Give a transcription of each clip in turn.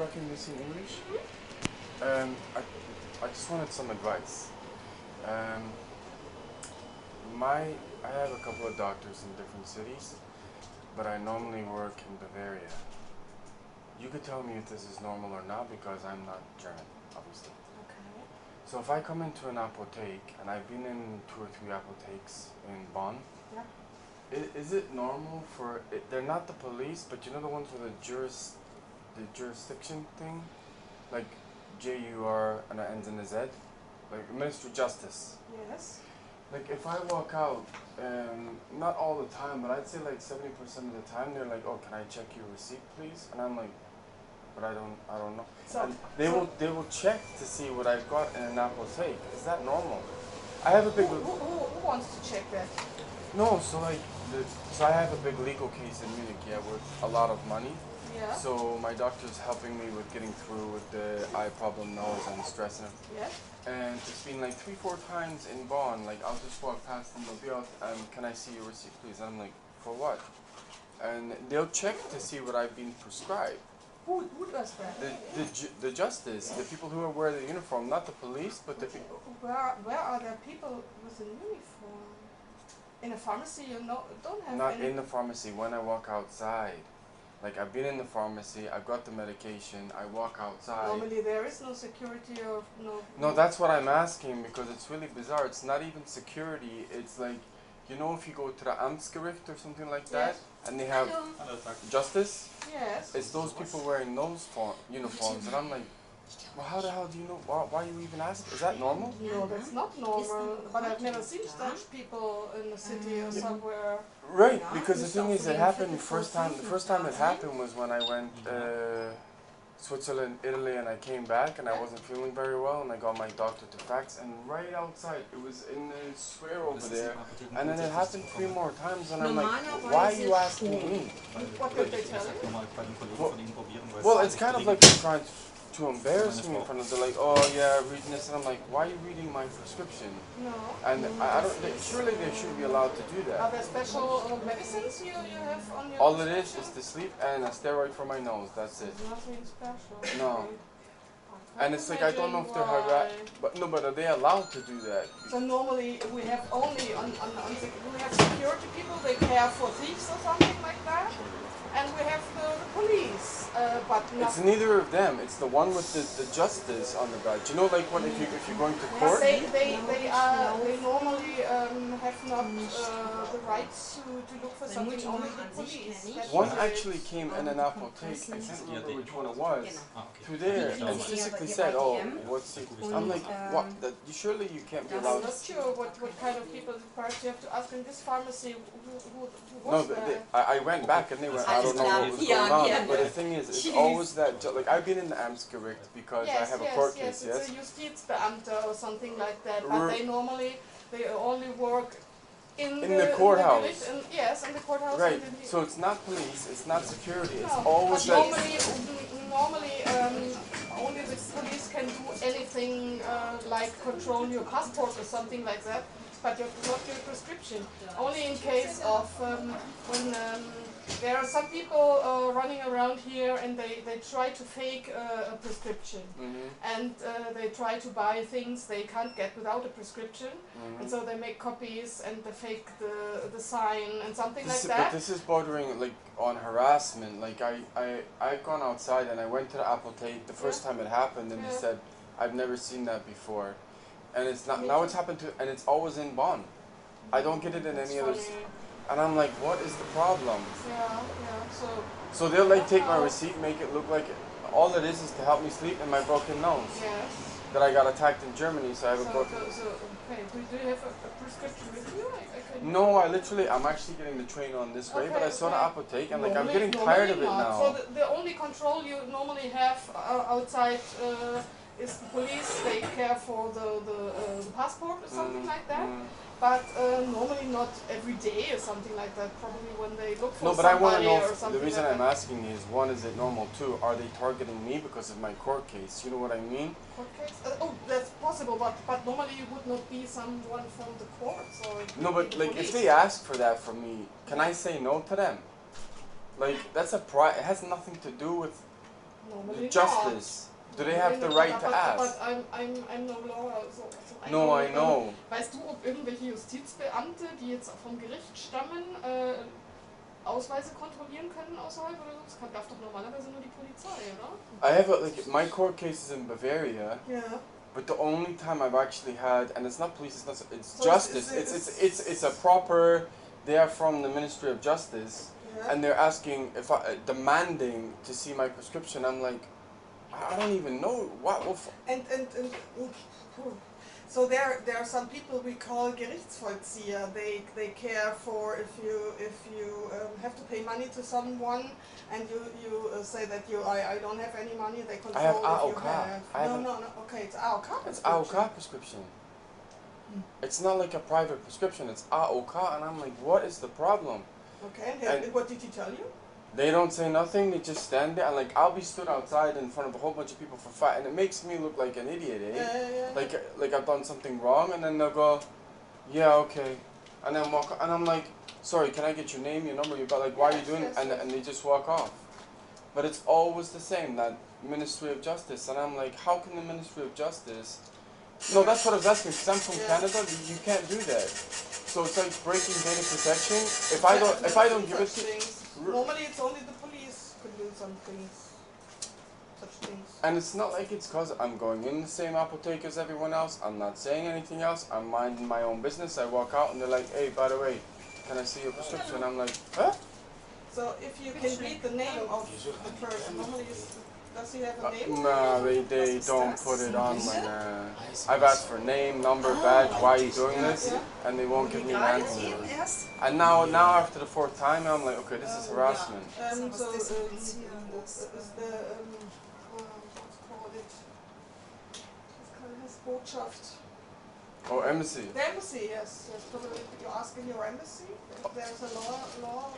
practicing English. I just wanted some advice. Um, I have a couple of doctors in different cities, but I normally work in Bavaria. You could tell me if this is normal or not because I'm not German, obviously. Okay. So if I come into an Apotake, and I've been in 2 or 3 Apotakes in Bonn, Yeah. is it normal for, they're not the police, but you know the ones with the jurisdiction thing? Like J-U-R and it ends in a Z? Like Ministry of Justice. Yes. Like if I walk out, not all the time, but I'd say like 70% of the time, they're like, "Oh, can I check your receipt, please?" And I'm like, "But I don't know." So, And they will check to see what I've got in an Apotake. Is that normal? I have a big. Who wants to check that? No, so like, so I have a big legal case in Munich, yeah, with a lot of money. Yeah. So my doctor's helping me with getting through with the eye problem, nose, and stress and everything. Yes. And it's been like 3-4 times in Bonn, like I'll just walk past them, they'll be out, can I see your receipt please? And I'm like, for what? And they'll check to see what I've been prescribed. Who does that? The justice, the people who wear the uniform, not the police, but the people. Where are there people with a uniform? In a pharmacy you don't have Not any. in the pharmacy, when I walk outside. Like I've been in the pharmacy, I've got the medication, I walk outside. Normally there is no security or no. No, that's what I'm asking because it's really bizarre. It's not even security. It's like, you know, if you go to the Amtsgericht or something like that, and they have justice, Yes. it's those people wearing those uniforms, and I'm like, well, how the hell do you know? Why you even ask? Is that normal? No, that's not normal. But I've never seen such people in the city or somewhere. Right, because the thing is, it happened the first time it happened was when I went Switzerland, Italy, and I came back and I wasn't feeling very well, and I got my doctor to fax, and right outside, it was in the square over there, and then it happened 3 more times, and I'm like, why are you asking me? What did they tell you? Well, it's kind of like they're trying to embarrass me in front of, they're like, oh yeah, reading this, and I'm like, why are you reading my prescription? No. And I don't, surely they should be allowed to do Are that. there special medicines you have on your All it is prescription? to sleep and a steroid for my nose, that's it. There's nothing special. No. I And it's like, I don't know if they're but no, but are they allowed to do that? So normally we have only we have security people, they care for thieves or something like that, and we have the police, but not. It's neither of them. It's the one with the justice on the badge. You know, like when if you're going to court. They normally have not the rights to look for something. Only the police. One actually came in an Apotake. I can't remember which one it was. Through there, and physically said, "Oh, what's it?" I'm like, "What? Surely you can't be allowed." I'm not sure what kind of people. Perhaps you have to ask in this pharmacy who No, was there. I went back and they went, I don't know what was going on. But the thing is, it's always that, like I've been in the Amtsgericht because I have a court case, yes? It's a Justizbeamter or something like that, but they only work in the courthouse. Yes, in the courthouse. Right, so it's not police, it's not security, it's No, always but that. normally only the police can do anything like control your passport or something like that, but not your prescription. Only in case of when there are some people running around here and they try to fake a prescription, and they try to buy things they can't get without a prescription, and so they make copies and they fake the sign and something like that. But this is bordering like on harassment. Like I've gone outside and I went to the Apotake the first time it happened, and they said, I've never seen that before. And it's not, now it's happened to, and it's always in Bonn. I don't get it in any other, and I'm like, what is the problem? So they'll like take my receipt, make it look like all it is to help me sleep and my broken nose. Yes. That I got attacked in Germany, so I have a broken. Okay, do you have a prescription with you? No, I'm actually getting the train on this way, but I saw the Apotake and like I'm getting tired of it now. So the only control you normally have outside is the police. They care for the passport or something like that. But normally not every day or something like that. Probably when they look for somebody. No, but I want to know or something. The reason like I'm asking is, one, is it normal? 2, are they targeting me because of my court case? You know what I mean? Court case? Oh, that's possible, but normally you would not be someone from the courts or. No, but like if they ask for that from me, can I say no to them? Like that's it has nothing to do with. Normally justice? Do they have the right to ask? But I'm no lawyer, so No, I know. Weißt du, ob irgendwelche Justizbeamte, die jetzt vom Gericht stammen, Ausweise kontrollieren können außerhalb oder so? Das darf doch normalerweise nur die Polizei, oder? I have like my court case is in Bavaria. Yeah. But the only time I've actually had, and it's not police, it's So justice. It's a proper. They are from the Ministry of Justice, Yeah. and they're asking if demanding to see my prescription. I'm like, I don't even know what. And so there are some people we call Gerichtsvollzieher. They care for if you have to pay money to someone and you say that I don't have any money. They control I have if AOK. you have. No. Okay, it's AOK. It's AOK prescription. It's not like a private prescription. It's AOK, and I'm like, what is the problem? Okay. And what did he tell you? They don't say nothing. They just stand there, and like I'll be stood outside in front of a whole bunch of people for fight, and it makes me look like an idiot, eh? Yeah. Like I've done something wrong, and then they'll go, yeah, okay, and then walk, and I'm like, sorry, can I get your name, your number, why are you doing it? And they just walk off. But it's always the same, that Ministry of Justice, and I'm like, how can the Ministry of Justice? No, that's what I was asking, because I'm from Canada, you can't do that. So it's like breaking data protection. If I don't give it to. Normally it's only the police can do some things, such things. And it's not like it's because I'm going in the same Apotake as everyone else. I'm not saying anything else. I'm minding my own business. I walk out and they're like, hey, by the way, can I see your prescription? I'm like, huh? So if you can read the name of the person, normally does he have a name? No, they don't put it on when I've asked for name, number, badge, why are you doing this? And they won't give me an answer. And now after the fourth time, I'm like, okay, this is harassment. So is the, what's called it? His Botschaft. Oh, embassy. The embassy, yes. Probably you ask in your embassy. There's a law.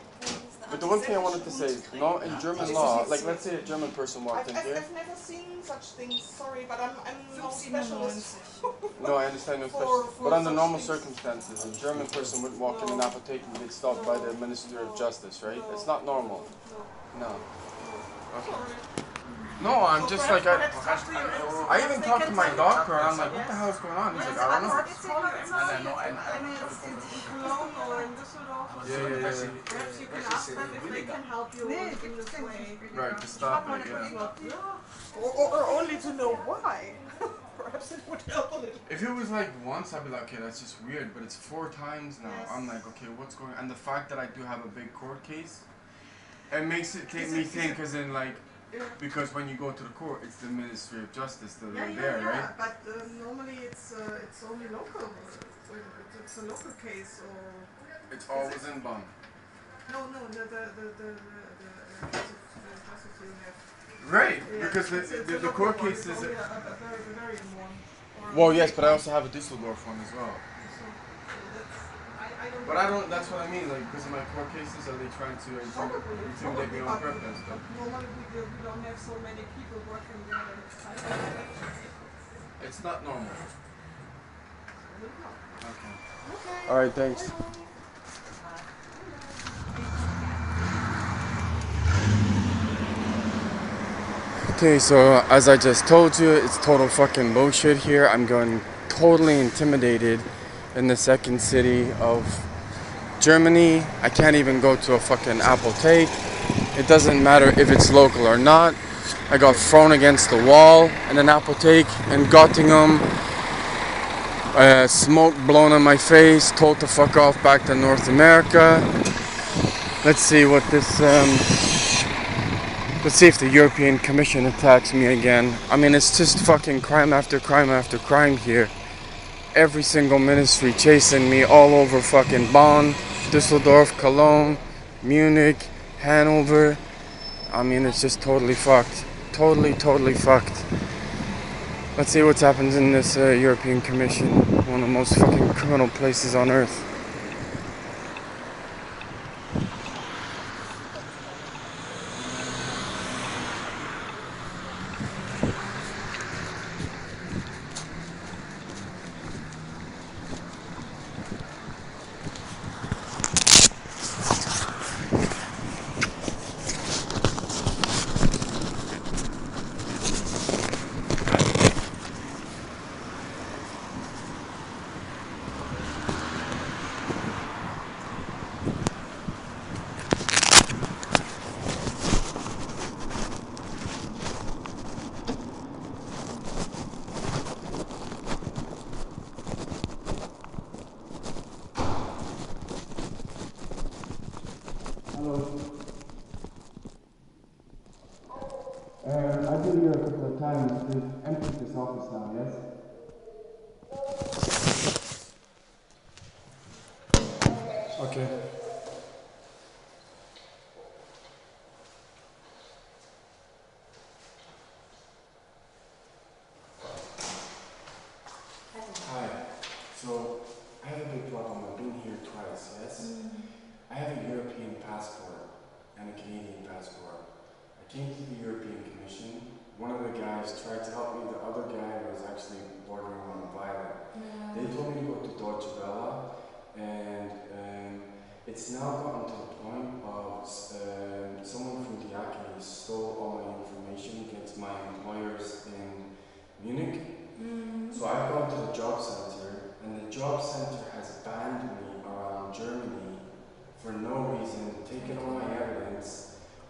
But the one thing I wanted to say, no, in German law, like let's say a German person walked in here. I've never seen such things. Sorry, but I'm no specialist. No, I understand no specialist. But under normal circumstances, a German person wouldn't walk in an Apotake and get stopped by the Ministry of Justice, right? It's not normal. No. Okay. No, I'm just like, I even talked to my doctor, and I'm like, what the hell is going on? He's like, I don't know. Yeah. Perhaps you can ask them if they can help you in this way. Right, to stop it, yeah. Or only to know why. Perhaps it would help a little. If it was like once, I'd be like, okay, that's just weird. But it's 4 times now. Yes. I'm like, okay, what's going on? And the fact that I do have a big court case, it makes it me think, as in like, because when you go to the court, it's the Ministry of Justice that are there, right? But normally it's only local. It's a local case, or it's always in Bonn. No, the justice you have. Right, because the court case is. A very one. Well, yes, but I also have a Düsseldorf one as well. But I don't. That's what I mean. Like, because of my court cases, are they trying to intimidate me on purpose? But normally we don't have so many people working there. It's not normal. Okay. All right. Thanks. Okay, so as I just told you, it's total fucking bullshit here. I'm going totally intimidated in the second city of Germany. I can't even go to a fucking Apotake. It doesn't matter if it's local or not. I got thrown against the wall in an Apotake in Göttingen. Smoke blown on my face. Told to fuck off back to North America. Let's see what this. Let's see if the European Commission attacks me again. I mean, it's just fucking crime after crime after crime here. Every single ministry chasing me all over fucking Bonn, Düsseldorf, Cologne, Munich, Hanover. I mean, it's just totally fucked. Totally fucked. Let's see what's happened in this European Commission. One of the most fucking criminal places on earth. I've been here a couple of times. They've emptied this office now, yes? Okay. Hi. So, I have a big problem. I've been here twice, yes? I have a European passport and a Canadian passport. I came to the European Commission. One of the guys tried to help me. The other guy was actually bordering on violent. Yeah. They told me to go to Deutsche Welle, and it's now gotten to the point of someone from Diakony stole all my information against my employers in Munich. So I've gone to the job center, and the job center has banned me around Germany for no reason, taken all my evidence.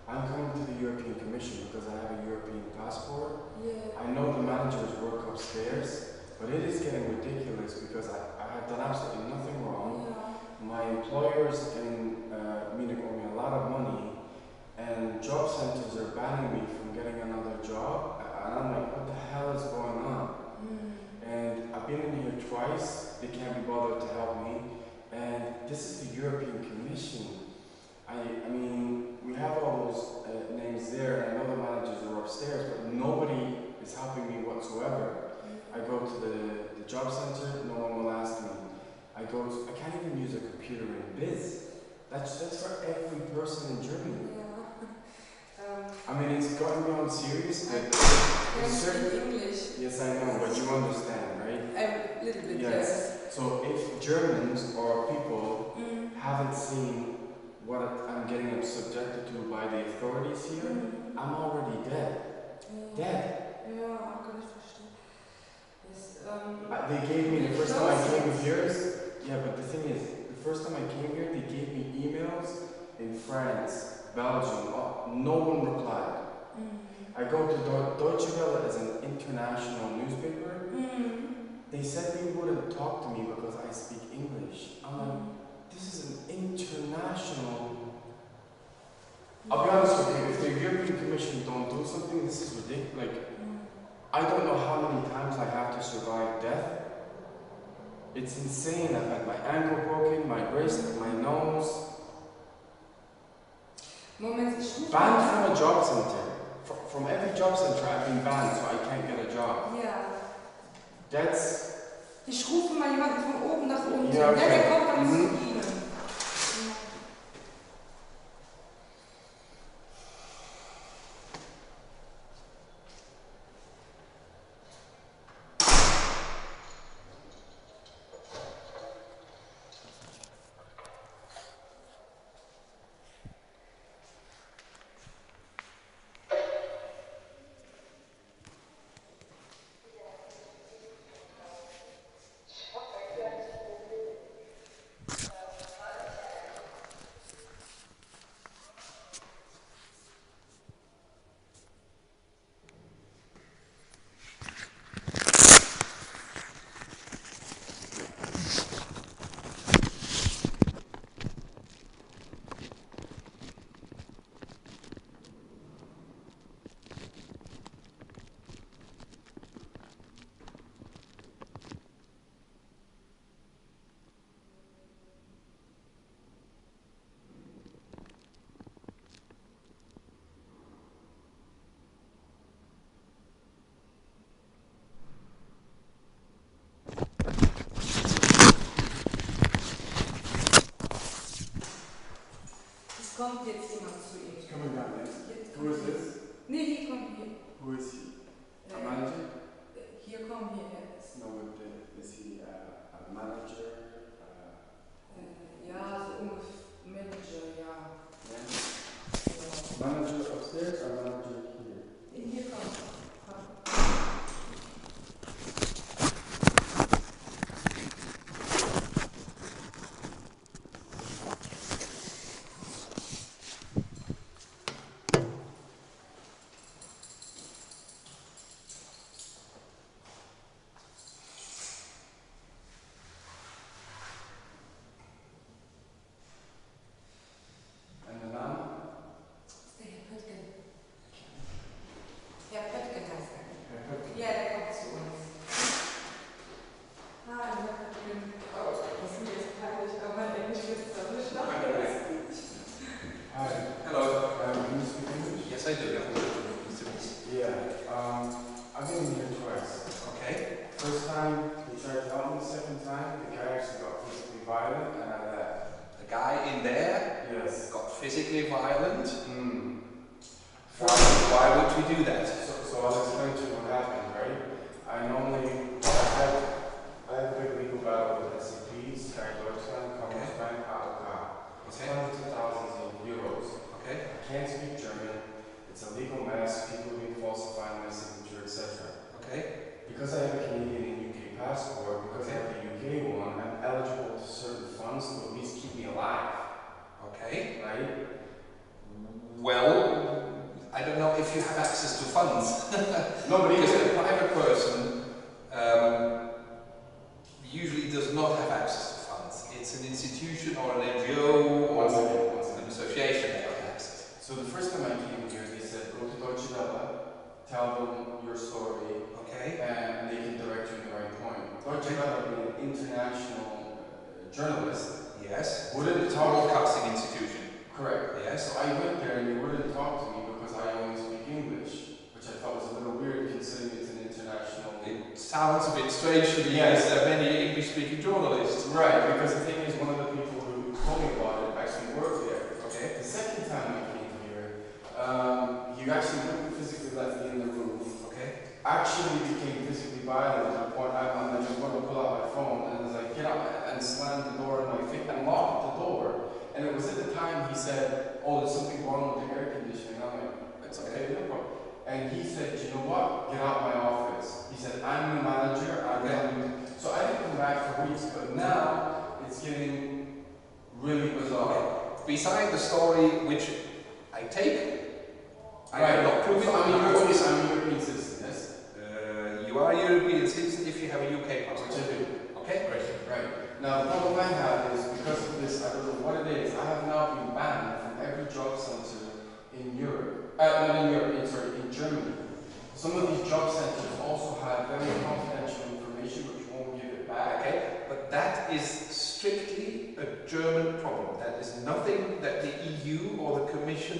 I'm coming to the European Commission because I have a European passport. Yeah. I know the managers work upstairs, but it is getting ridiculous because I have done absolutely nothing wrong. Yeah. My employers in Munich owe me a lot of money, and job centers are banning me from getting another job. And I'm like, what the hell is going on? And I've been in here twice. They can't be bothered to help me. And this is the European Commission. I mean, we have all those names there, and I know the managers are upstairs, but nobody is helping me whatsoever. I go to the job center, no one will ask me. I can't even use a computer in Biz. That's for every person in Germany. Yeah. I mean, it's gotten beyond serious. I speak English. Yes, I know, but you understand, right? A little bit, Yes. So if Germans or people haven't seen what I'm getting subjected to by the authorities here, I'm already dead. Dead. Ja, kann ich verstehen. Yes, they gave me, the first time I came here, yeah, but the thing is, the first time I came here, they gave me emails in France, Belgium, no one replied. I go to Deutsche Welle as an international newspaper. They said they wouldn't talk to me because I speak English. I'm like, this is an international... I'll be honest with you, if the European Commission don't do something, this is ridiculous. Like, I don't know how many times I have to survive death. It's insane. I've had my ankle broken, my wrist, my nose. Banned from a job center. From every job center I've been banned, so I can't get a job. Ja. That's... Ich rufe mal jemanden von oben nach unten. Ja, okay. Der kommt dann zu Ihnen. Kommt jetzt jemand zu ihm. It's coming down, yes? Who is this? Nee, hier kommt hier. Who is he? A manager? Hier kommt hier jetzt. No, is he a manager? Ja, so ungefähr Manager, ja. Yeah. Manager upstairs or manager here? Hier kommt. physically violent. Mm. Why would we do that? So I'll explain to you what happened, right? I have a big legal battle with SCPs, Deutschland, Commerzbank, Apotake. It's hundreds of thousands of euros. Okay. I can't speak German. It's a legal mess. People have been falsifying my signature, etc. Okay. Because I have a Canadian and UK passport, because I have the UK one, I'm eligible to certain funds to at least keep me alive. Okay. Right? Well, I don't know if you have access to funds. No, but because even a private person usually does not have access to funds. It's an institution or an NGO or an association that has access. So the first time I came here, they said, go to Deutsche Welle, tell them your story, okay, and they can direct you in the right point. Deutsche Welle, being an international journalist, yes, wouldn't broadcasting institution. Correct. Yes. So I went there and they wouldn't talk to me because I only speak English, which I thought was a little weird considering it's an international. It sounds a bit strange to me as there are many English-speaking journalists. Right, because the thing is, one of the people who told me about it actually worked there. Okay. The second time I came here, he actually wouldn't physically let me in the room. Okay. Actually became physically violent to the point I'm like, I'm going to pull out my phone and was like, get out, and slammed the door in my face and locked the door. And it was at the time he said, oh, there's something wrong with the air conditioning. I'm like, it's okay, no problem. And he said, you know what? Get out my office. He said, I'm the manager. So I didn't come back for weeks, but now it's getting really bizarre. Okay. Beside the story, which I take, I right. cannot prove it. I'm a European citizen, yes? You are a European citizen if you have a UK passport. Which I do. Okay, great. Right. Now, the problem I have is, because of this, I don't know what it is, I have now been banned from every job center in Europe. In Germany. Some of these job centers also have very confidential information which won't give it back. Okay, but that is strictly a German problem. That is nothing that the EU or the Commission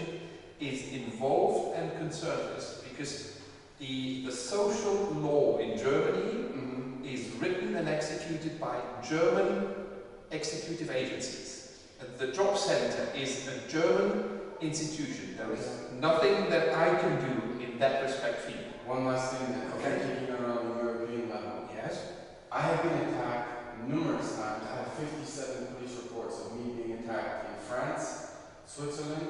is involved and concerned with, because the social law in Germany is written and executed by German executive agencies. The job center is a German institution. There is nothing that I can do in that respect for you. One last thing that taking it on the European level. Yes. I have been attacked numerous times. I have 57 police reports of me being attacked in France, Switzerland,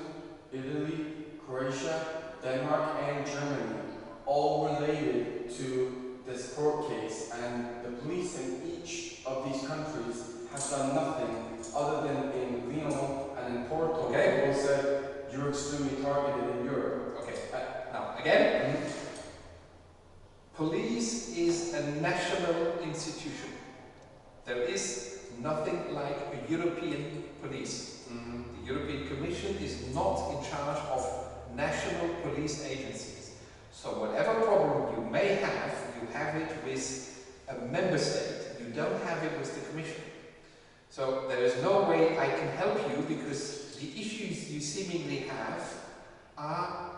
Italy, Croatia, Denmark, and Germany, all related to this court case, and the police in each of these countries have done nothing other than in Lyon and in Porto. People said, you're extremely targeted in Europe. Okay, now again, police is a national institution. There is nothing like a European police. The European Commission is not in charge of national police agencies. So whatever problem you may have, you have it with a member state. You don't have it with the Commission. So there is no way I can help you, because the issues you seemingly have are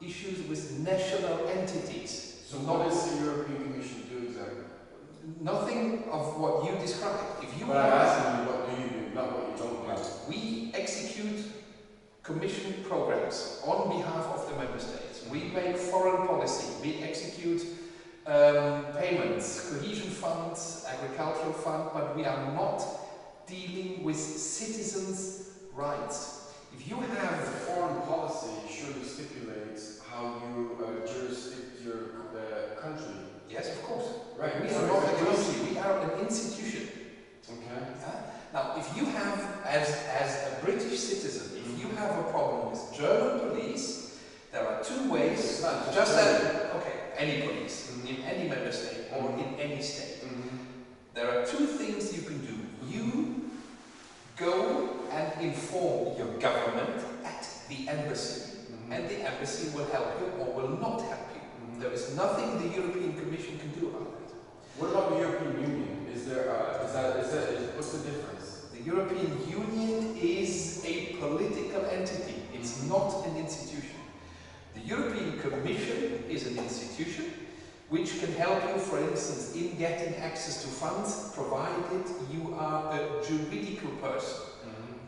issues with national entities. So what does the European Commission do exactly? Nothing of what you described. If you but I'm asking you, what do you do, not what you don't do. We execute Commission programs on behalf of the member states. We make foreign policy. We execute payments, cohesion funds, agricultural fund, but we are not dealing with citizens' rights. If you have foreign policy, surely stipulates how you jurisdict your country. Yes, of course. Right. We are not a country. We are an institution. Okay. Now, if you have, as a British citizen, if you have a problem with German police, there are two ways. Just that, any police in any member state or in any state. There are two things you can do. You go and inform your government at the embassy, and the embassy will help you or will not help you. There is nothing the European Commission can do about it. What about the European Union? What's the difference? The European Union is a political entity. It's not an institution. The European Commission is an institution which can help you, for instance, in getting access to funds, provided you are a juridical person,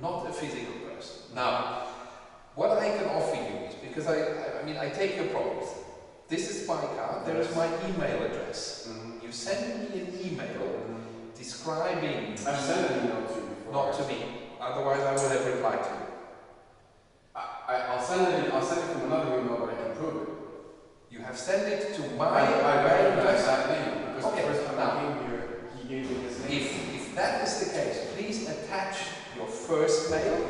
not a physical person. Now, What I can offer you is, because I mean, I take your problems. This is my card, there is my email address. You send me an email describing... I've sent an email to you before. Not to me, otherwise I would have replied to you. I'll send it from another email, but I can prove it. You have sent it to my I recognize that name, because okay. the first time I came here, he gave me his name. If that is the case, please attach your first mail.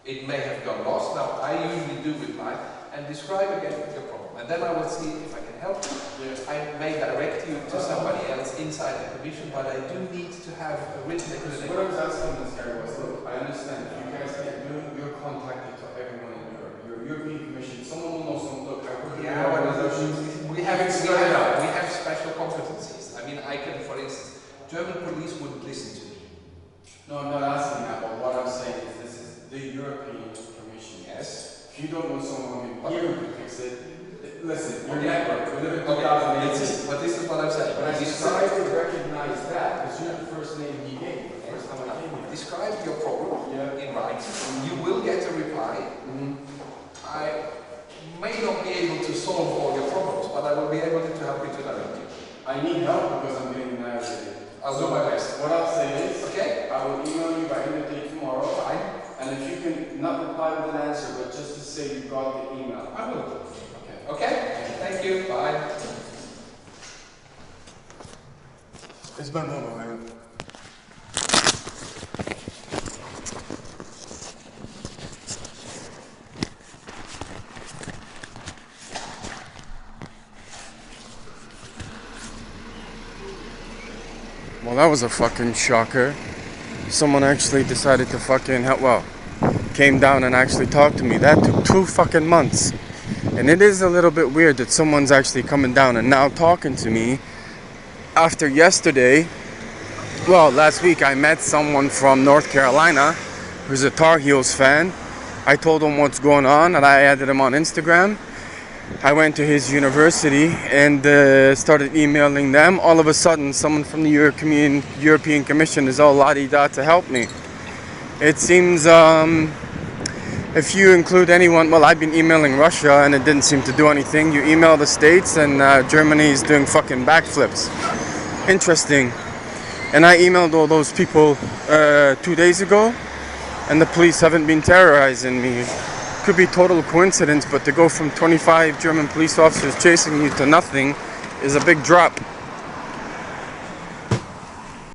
It may have gone lost. Now, I usually do reply and describe again your problem. And then I will see if I can help you. Yeah. I may direct you to somebody else inside the commission, but I do need to have a written explanation. What I was asking this guy was, look, I understand you guys can't do it, you're contacted to everyone in Europe. Your European Commission, someone will know some, look, I work in the organization. We have special competencies. I mean, I can, for instance, German police wouldn't listen to me. No, I'm not asking that, but what I'm saying is this is the European Commission. Yes. If you don't know someone here who can fix it, listen, your Okay. network, we live in Okay, 2018. but this is what I'm saying. But I decided to recognize that because you're the first name he gave the first time I came here. Describe your problem Yeah. in writing. You will get a reply. I may not be able to solve all your problems, but I will be able to help you to direct you. I need help because I'm getting navigated. I'll do my best. What I'll say is, Okay? I will email you by end of day tomorrow. Fine. And if you can not reply with an answer, but just to say you got the email. I will. Okay. Okay? Thank you. Bye. It's been a moment. Well, that was a fucking shocker. Someone actually decided to fucking help. Well, came down and actually talked to me. That took 2 fucking months. And it is a little bit weird that someone's actually coming down and now talking to me after yesterday. Well, last week I met someone from North Carolina who's a Tar Heels fan. I told him what's going on and I added him on Instagram. I went to his university and started emailing them. All of a sudden, someone from the European Commission is all la-di-da to help me. It seems, if you include anyone, well, I've been emailing Russia and it didn't seem to do anything. You email the States and Germany is doing fucking backflips. Interesting. And I emailed all those people 2 days ago and the police haven't been terrorizing me. Could be total coincidence, but to go from 25 German police officers chasing you to nothing is a big drop.